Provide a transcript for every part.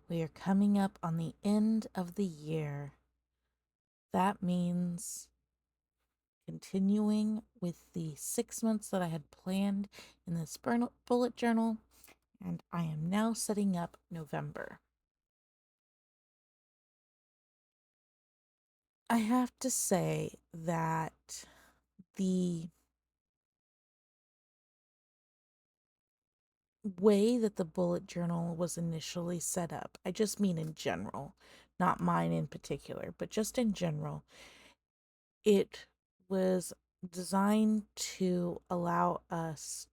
We are coming up on the end of the year. That means continuing with the 6 months that I had planned in this bullet journal, and I am now setting up November. I have to say that the way that the bullet journal was initially set up, I just mean in general, not mine in particular, but just in general, it was designed to allow us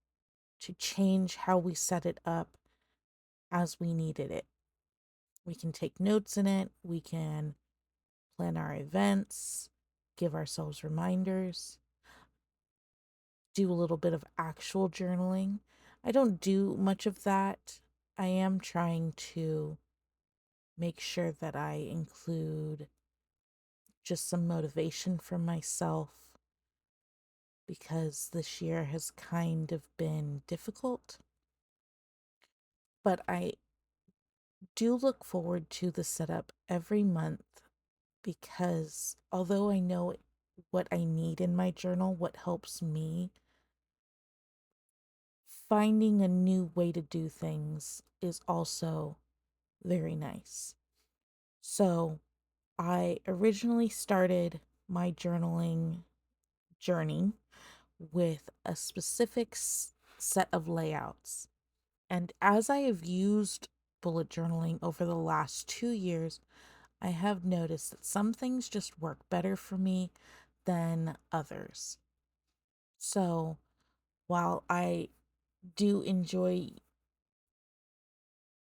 to change how we set it up as we needed it. We can take notes in it, we can plan our events, give ourselves reminders, do a little bit of actual journaling. I don't do much of that. I am trying to make sure that I include just some motivation for myself because this year has kind of been difficult. But I do look forward to the setup every month because although I know what I need in my journal, what helps me, finding a new way to do things is also very nice. So I originally started my journaling journey with a specific set of layouts. And as I have used bullet journaling over the last 2 years, I have noticed that some things just work better for me than others. So while I do enjoy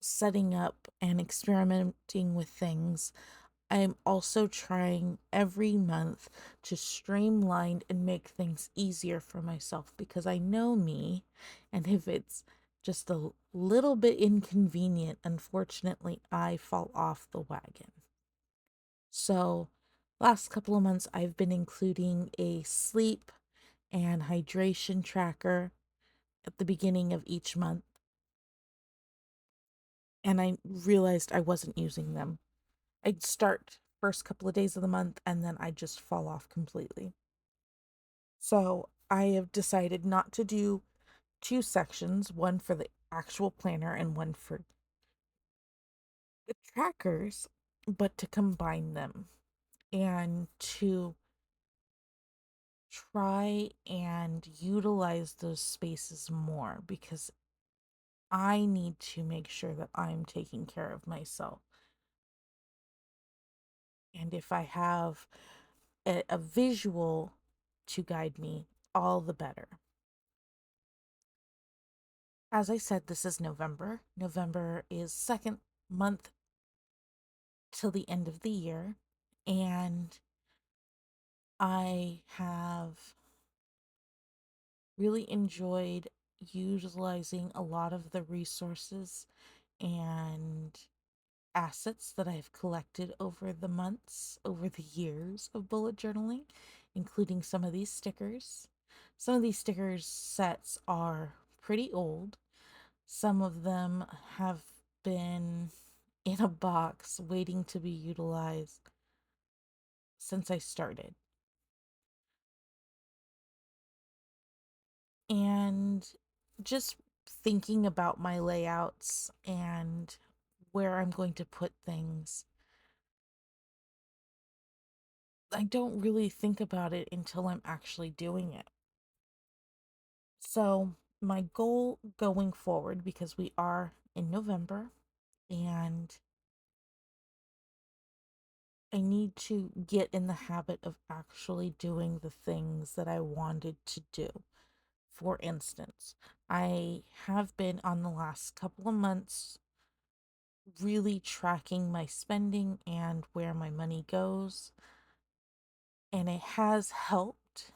setting up and experimenting with things, I'm also trying every month to streamline and make things easier for myself because I know me, and if it's just a little bit inconvenient, unfortunately, I fall off the wagon. So, last couple of months, I've been including a sleep and hydration tracker at the beginning of each month, and I realized I wasn't using them. I'd start first couple of days of the month and then I'd just fall off completely. So I have decided not to do two sections, one for the actual planner and one for the trackers, but to combine them and to try and utilize those spaces more because I need to make sure that I'm taking care of myself. And if I have a visual to guide me, all the better. As I said, this is November. November is second month till the end of the year. And I have really enjoyed utilizing a lot of the resources and assets that I've collected over the months, over the years of bullet journaling, including some of these stickers. Some of these stickers sets are pretty old. Some of them have been in a box waiting to be utilized since I started. And just thinking about my layouts and where I'm going to put things, I don't really think about it until I'm actually doing it. So, my goal going forward, because we are in November and I need to get in the habit of actually doing the things that I wanted to do. For instance, I have been on the last couple of months really tracking my spending and where my money goes, and it has helped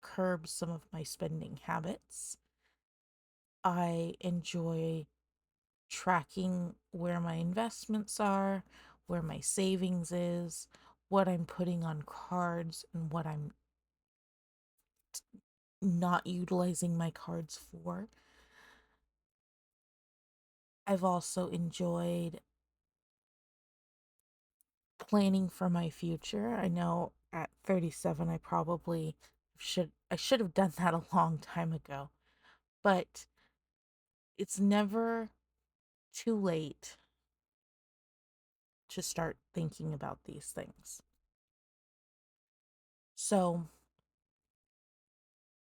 curb some of my spending habits. I enjoy tracking where my investments are, where my savings is, what I'm putting on cards, and what I'm not utilizing my cards for. I've also enjoyed planning for my future. I know at 37 I should have done that a long time ago. But it's never too late to start thinking about these things. So,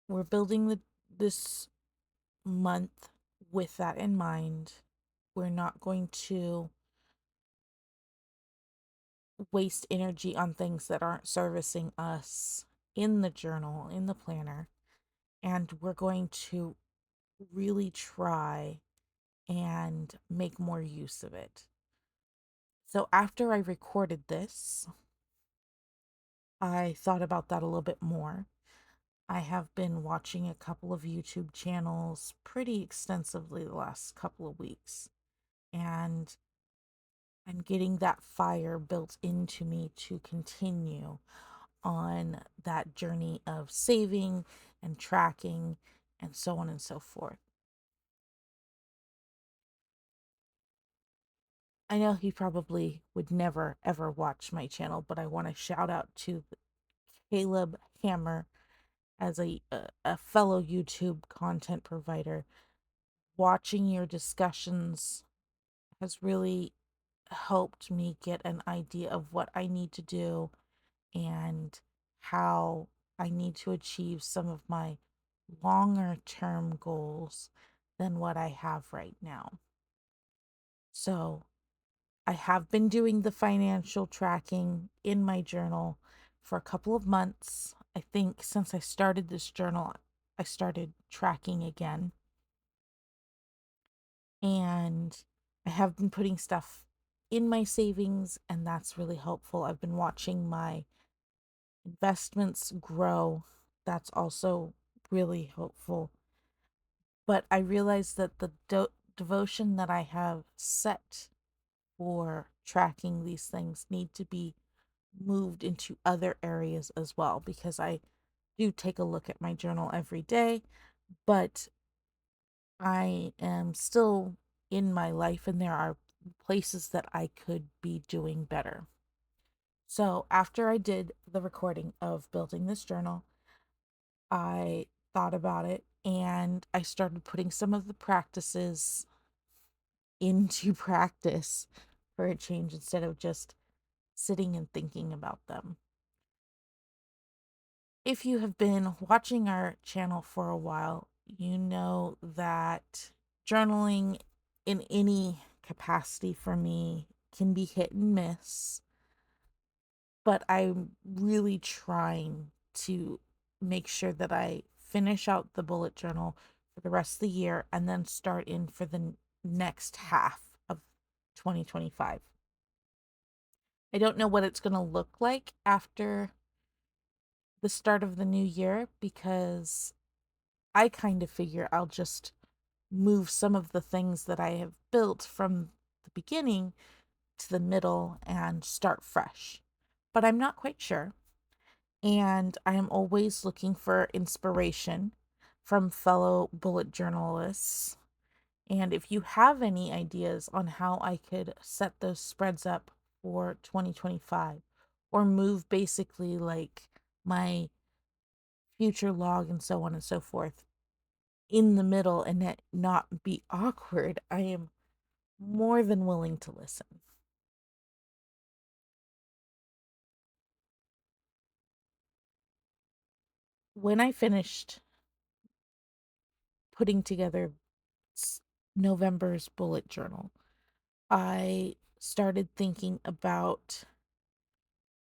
we're building this month with that in mind. We're not going to waste energy on things that aren't servicing us in the journal, in the planner, and we're going to really try and make more use of it. So after I recorded this, I thought about that a little bit more. I have been watching a couple of YouTube channels pretty extensively the last couple of weeks, and I'm getting that fire built into me to continue on that journey of saving and tracking and so on and so forth. I know he probably would never ever watch my channel, but I want to shout out to Caleb Hammer as a fellow YouTube content provider. Watching your discussions has really helped me get an idea of what I need to do and how I need to achieve some of my longer term goals than what I have right now. So, I have been doing the financial tracking in my journal for a couple of months. I think since I started this journal, I started tracking again. And I have been putting stuff in my savings, and that's really helpful. I've been watching my investments grow. That's also really helpful. But I realized that the devotion that I have set for tracking these things need to be moved into other areas as well, because I do take a look at my journal every day, but I am still in my life and there are places that I could be doing better. So, after I did the recording of building this journal, I thought about it and I started putting some of the practices into practice for a change instead of just sitting and thinking about them. If you have been watching our channel for a while, you know that journaling in any capacity for me can be hit and miss, but I'm really trying to make sure that I finish out the bullet journal for the rest of the year and then start in for the next half of 2025. I don't know what it's going to look like after the start of the new year because I kind of figure I'll just move some of the things that I have built from the beginning to the middle and start fresh. But I'm not quite sure. And I am always looking for inspiration from fellow bullet journalists. And if you have any ideas on how I could set those spreads up for 2025 or move basically like my future log and so on and so forth in the middle and it not be awkward, I am more than willing to listen. When I finished putting together November's bullet journal, I started thinking about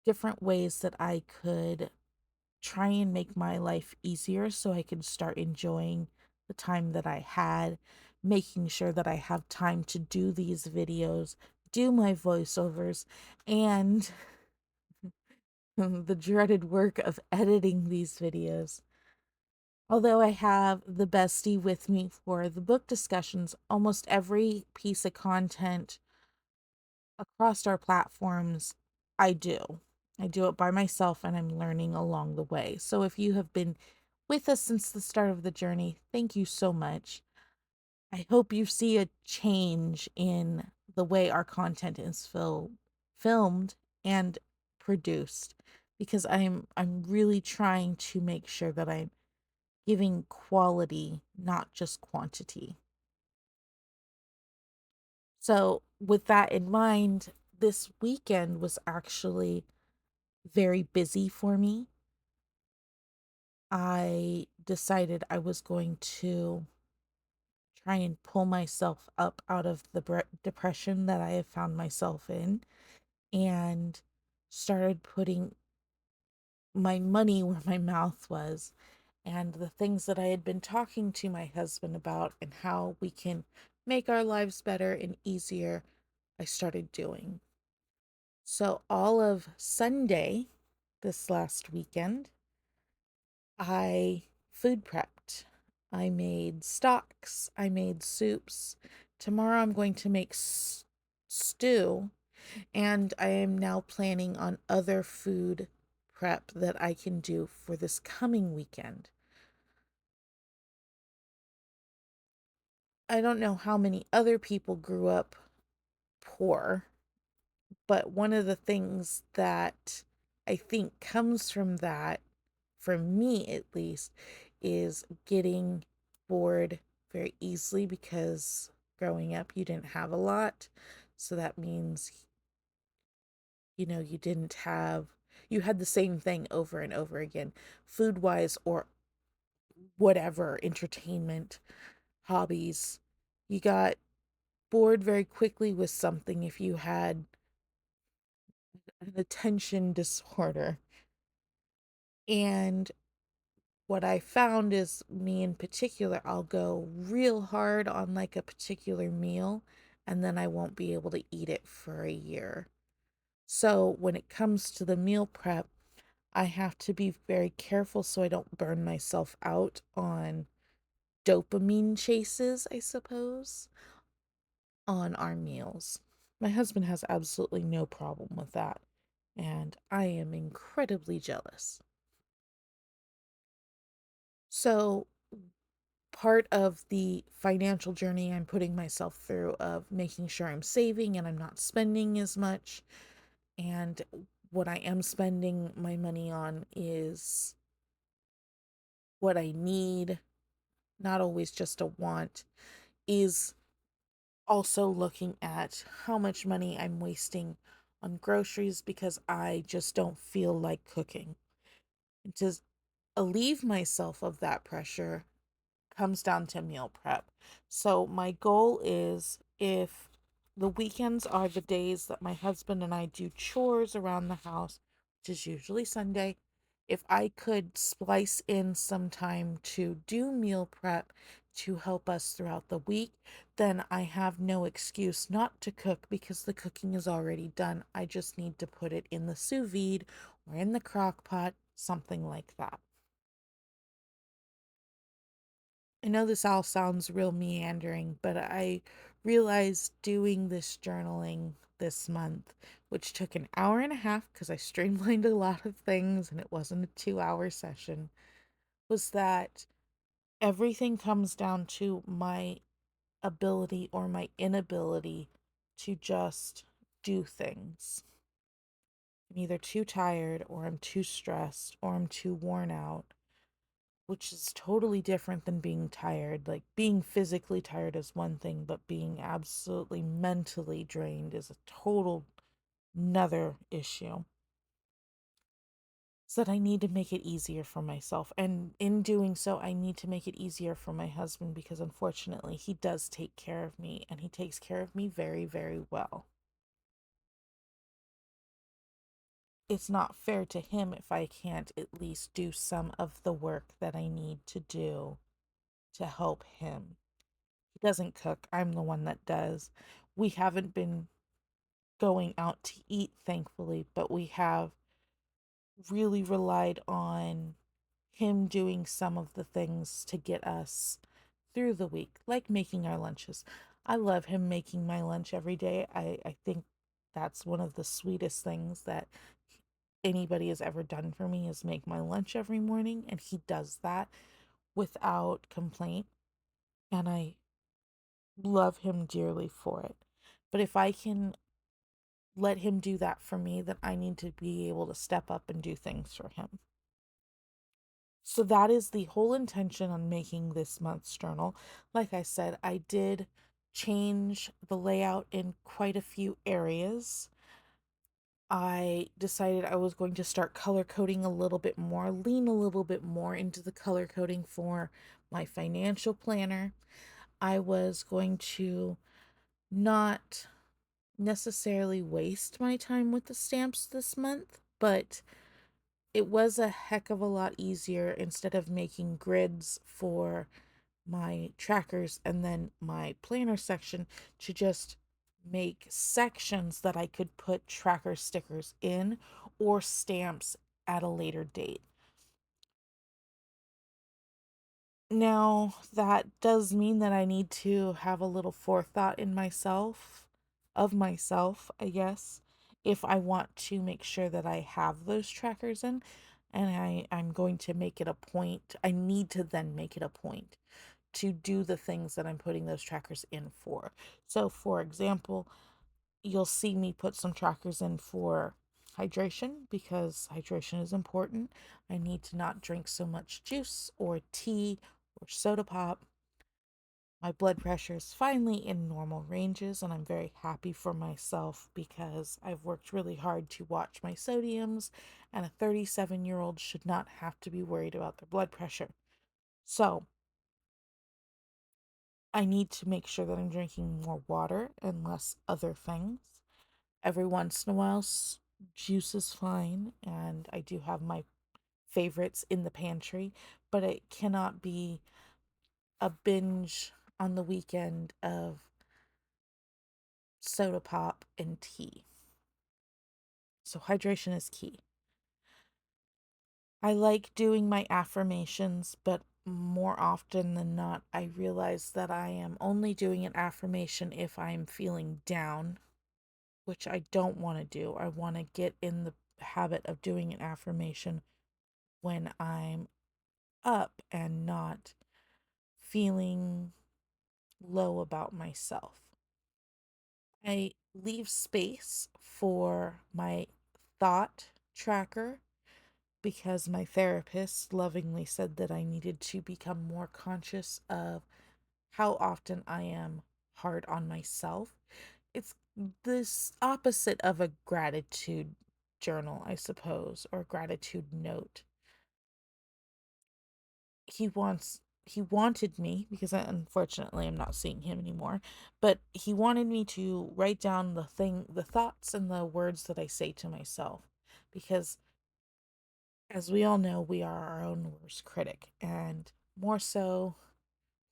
different ways that I could try and make my life easier so I could start enjoying the time that I had, making sure that I have time to do these videos, do my voiceovers, and the dreaded work of editing these videos. Although I have the bestie with me for the book discussions, almost every piece of content across our platforms, I do. I do it by myself and I'm learning along the way. So if you have been with us since the start of the journey, thank you so much. I hope you see a change in the way our content is filmed and produced, because I'm really trying to make sure that I'm giving quality, not just quantity. So, with that in mind, this weekend was actually very busy for me. I decided I was going to try and pull myself up out of the depression that I have found myself in, and started putting my money where my mouth was, and the things that I had been talking to my husband about and how we can make our lives better and easier, I started doing. So, all of Sunday, this last weekend, I food prepped. I made stocks, I made soups. Tomorrow, I'm going to make stew, and I am now planning on other food prep that I can do for this coming weekend. I don't know how many other people grew up poor, but one of the things that I think comes from that, for me at least, is getting bored very easily, because growing up you didn't have a lot. So that means, you didn't have, you had the same thing over and over again, food wise or whatever, entertainment, hobbies. You got bored very quickly with something if you had an attention disorder. And what I found is, me in particular, I'll go real hard on like a particular meal, and then I won't be able to eat it for a year. So when it comes to the meal prep, I have to be very careful so I don't burn myself out on dopamine chases, I suppose, on our meals. My husband has absolutely no problem with that, and I am incredibly jealous. So, part of the financial journey I'm putting myself through, of making sure I'm saving and I'm not spending as much, and what I am spending my money on is what I need, not always just a want, is also looking at how much money I'm wasting on groceries because I just don't feel like cooking. And to alleviate myself of that pressure comes down to meal prep. So my goal is, if the weekends are the days that my husband and I do chores around the house, which is usually Sunday, if I could splice in some time to do meal prep to help us throughout the week, then I have no excuse not to cook, because the cooking is already done. I just need to put it in the sous vide or in the crock pot, something like that. I know this all sounds real meandering, but I realized doing this journaling this month, which took an hour and a half because I streamlined a lot of things and it wasn't a 2 hour session, was that everything comes down to my ability or my inability to just do things. I'm either too tired, or I'm too stressed, or I'm too worn out, which is totally different than being tired. Like, being physically tired is one thing, but being absolutely mentally drained is a total another issue. So that I need to make it easier for myself. And in doing so, I need to make it easier for my husband, because unfortunately, he does take care of me, and he takes care of me very, very well. It's not fair to him if I can't at least do some of the work that I need to do to help him. He doesn't cook, I'm the one that does. We haven't been going out to eat, thankfully, but we have really relied on him doing some of the things to get us through the week, like making our lunches. I love him making my lunch every day. I think that's one of the sweetest things that anybody has ever done for me, is make my lunch every morning, and he does that without complaint. And I love him dearly for it. But if I can let him do that for me, then I need to be able to step up and do things for him. So that is the whole intention on making this month's journal. Like I said, I did change the layout in quite a few areas. I decided I was going to start color coding a little bit more, lean a little bit more into the color coding for my financial planner. I was going to not necessarily waste my time with the stamps this month, but it was a heck of a lot easier instead of making grids for my trackers and then my planner section to just make sections that I could put tracker stickers in or stamps at a later date. Now, that does mean that I need to have a little forethought in myself, I guess, if I want to make sure that I have those trackers in. And I'm going to make it a point. I need to then make it a point to do the things that I'm putting those trackers in for. So, for example, you'll see me put some trackers in for hydration because hydration is important. I need to not drink so much juice or tea or soda pop. My blood pressure is finally in normal ranges, and I'm very happy for myself because I've worked really hard to watch my sodiums, and a 37-year-old should not have to be worried about their blood pressure. So, I need to make sure that I'm drinking more water and less other things. Every once in a while, juice is fine, and I do have my favorites in the pantry, but it cannot be a binge on the weekend of soda pop and tea. So, hydration is key. I like doing my affirmations, but more often than not, I realize that I am only doing an affirmation if I'm feeling down, which I don't want to do. I want to get in the habit of doing an affirmation when I'm up and not feeling low about myself. I leave space for my thought tracker because my therapist lovingly said that I needed to become more conscious of how often I am hard on myself. It's this opposite of a gratitude journal, I suppose, or gratitude note. He wanted me, because unfortunately I'm not seeing him anymore, but he wanted me to write down the thoughts and the words that I say to myself, because as we all know, we are our own worst critic, and more so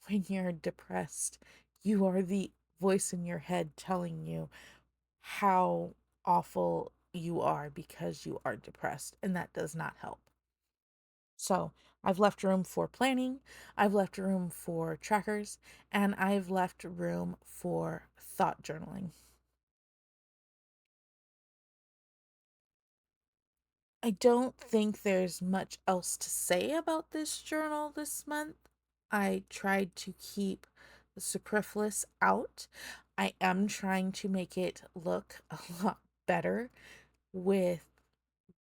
when you're depressed, you are the voice in your head telling you how awful you are because you are depressed, and that does not help. So, I've left room for planning, I've left room for trackers, and I've left room for thought journaling. I don't think there's much else to say about this journal this month. I tried to keep the superfluous out. I am trying to make it look a lot better with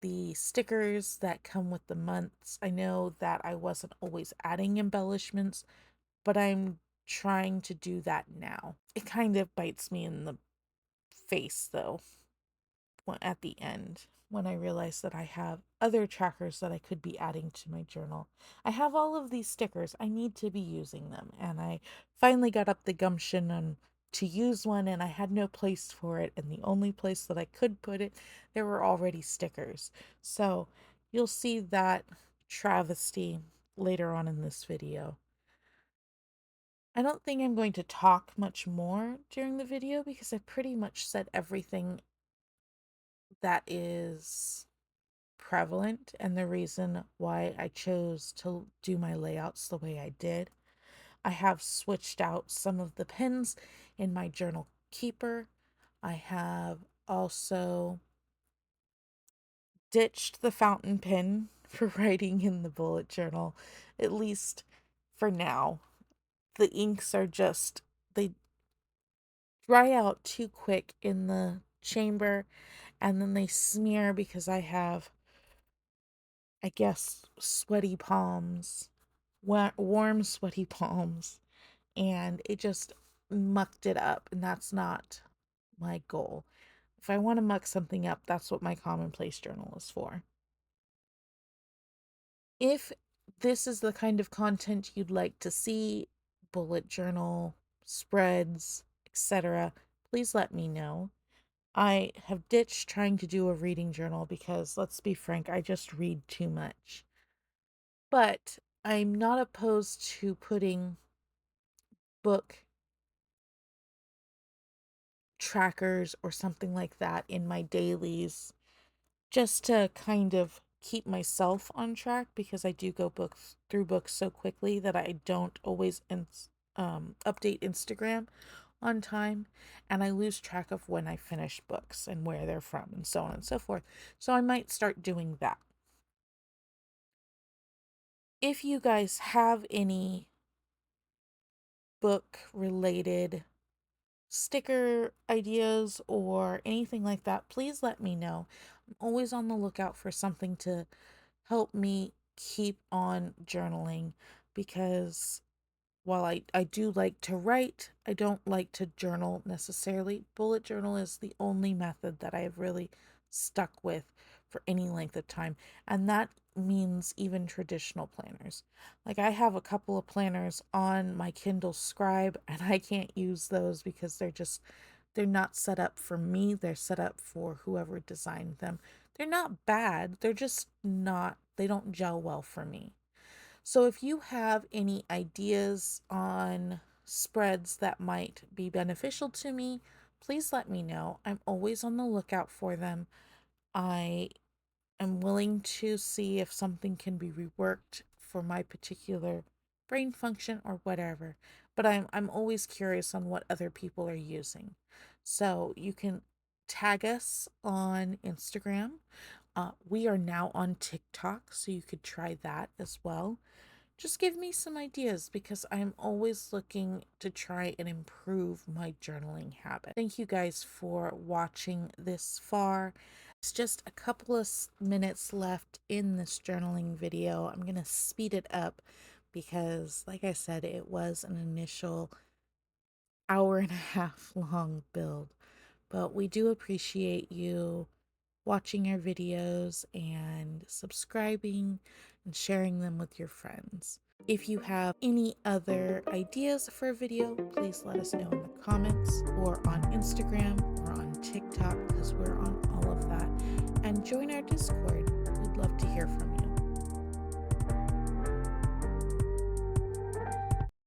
the stickers that come with the months. I know that I wasn't always adding embellishments, but I'm trying to do that now. It kind of bites me in the face though at the end when I realize that I have other trackers that I could be adding to my journal. I have all of these stickers. I need to be using them. And I finally got up the gumption to use one, and I had no place for it. And the only place that I could put it, there were already stickers. So you'll see that travesty later on in this video. I don't think I'm going to talk much more during the video because I pretty much said everything that is prevalent and the reason why I chose to do my layouts the way I did. I have switched out some of the pens in my journal keeper. I have also ditched the fountain pen for writing in the bullet journal, at least for now. The inks are just, they dry out too quick in the chamber, and then they smear because I have, I guess, sweaty palms, warm, sweaty palms, and it just mucked it up, and that's not my goal. If I want to muck something up, that's what my commonplace journal is for. If this is the kind of content you'd like to see, bullet journal, spreads, etc., please let me know. I have ditched trying to do a reading journal because, let's be frank, I just read too much. But I'm not opposed to putting book trackers or something like that in my dailies just to kind of keep myself on track, because I do go books through books so quickly that I don't always update Instagram on time, and I lose track of when I finish books and where they're from and so on and so forth. So I might start doing that. If you guys have any book related sticker ideas or anything like that, please let me know. I'm always on the lookout for something to help me keep on journaling, because while I do like to write, I don't like to journal necessarily. Bullet journal is the only method that I've really stuck with for any length of time. And that means even traditional planners. Like, I have a couple of planners on my Kindle Scribe, and I can't use those because they're not set up for me. They're set up for whoever designed them. They're not bad. They're just not, they don't gel well for me. So if you have any ideas on spreads that might be beneficial to me, please let me know. I'm always on the lookout for them. I am willing to see if something can be reworked for my particular brain function or whatever. But I'm always curious on what other people are using. So you can tag us on Instagram. We are now on TikTok, so you could try that as well. Just give me some ideas, because I'm always looking to try and improve my journaling habit. Thank you guys for watching this far. It's just a couple of minutes left in this journaling video. I'm going to speed it up because, like I said, it was an initial hour and a half long build. But we do appreciate you watching our videos and subscribing and sharing them with your friends. If you have any other ideas for a video, please let us know in the comments or on Instagram or on TikTok, because we're on all of that. And join our Discord.